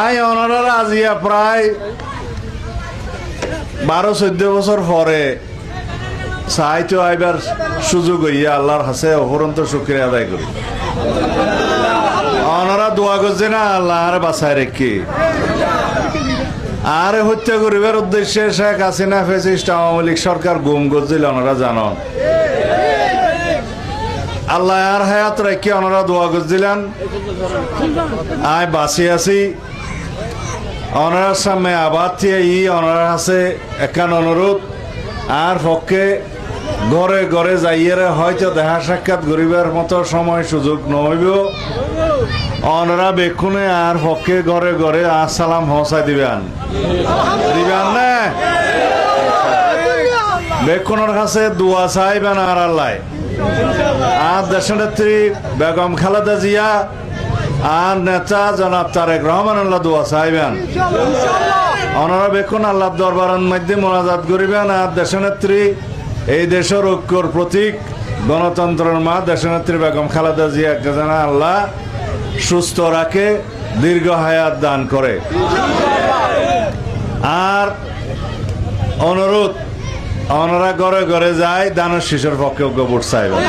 I অনারার আজিয়া প্রায় 12-14 বছর পরে সাহিত্য আইবার সুযোগ হইয়া আল্লাহর হাসে অপরন্ত শুক্রিয়া আদায় করি। অনারা দোয়া করছে না আল্লাহ আর বাসায় রেখে আর হত্যা করিবার উদ্দেশ্যে শেখ হাসিনা ফ্যাসিস্ট আওয়ামী লীগ সরকার গুম করছিল। ওনারা জানন আল্লাহ আর হায়াত রেখে ওনারা দোয়া করছিলেন আয় বাঁচি আছি। ওনার সামনে আবাদ ই ওনার আছে একান অনুরোধ আর পক্ষে ঘরে ঘরে যাইয়েরে হয়তো দেখা সাক্ষাৎ করিবার মতো সময় সুযোগ নহইব। ওনারা বেক্ষণে আর পক্ষে ঘরে ঘরে আসসালাম পৌঁছাই দিবেন না বেক্ষণের কাছে দোয়া চাইবেন আর আল্লাহ আর দেশনেত্রী বেগম খালেদা জিয়া আর নেতা জনাব তারেক রহমান আল্লাহ দোয়া চাইবেন। ওনারা বেক্ষণ আল্লাহ দরবারের মধ্যে মোনাজাত করিবেন আর দেশনেত্রী এই দেশের ঐক্যর প্রতীক গণতন্ত্রের মা দেশনেত্রী বেগম খালেদা জিয়াকে যেন আল্লাহ সুস্থ রাখে, দীর্ঘ হায়াত দান করে। আর অনুরোধ ওনারা ঘরে ঘরে যায় দানের শিশুর পক্ষে ভোট চাইবেন।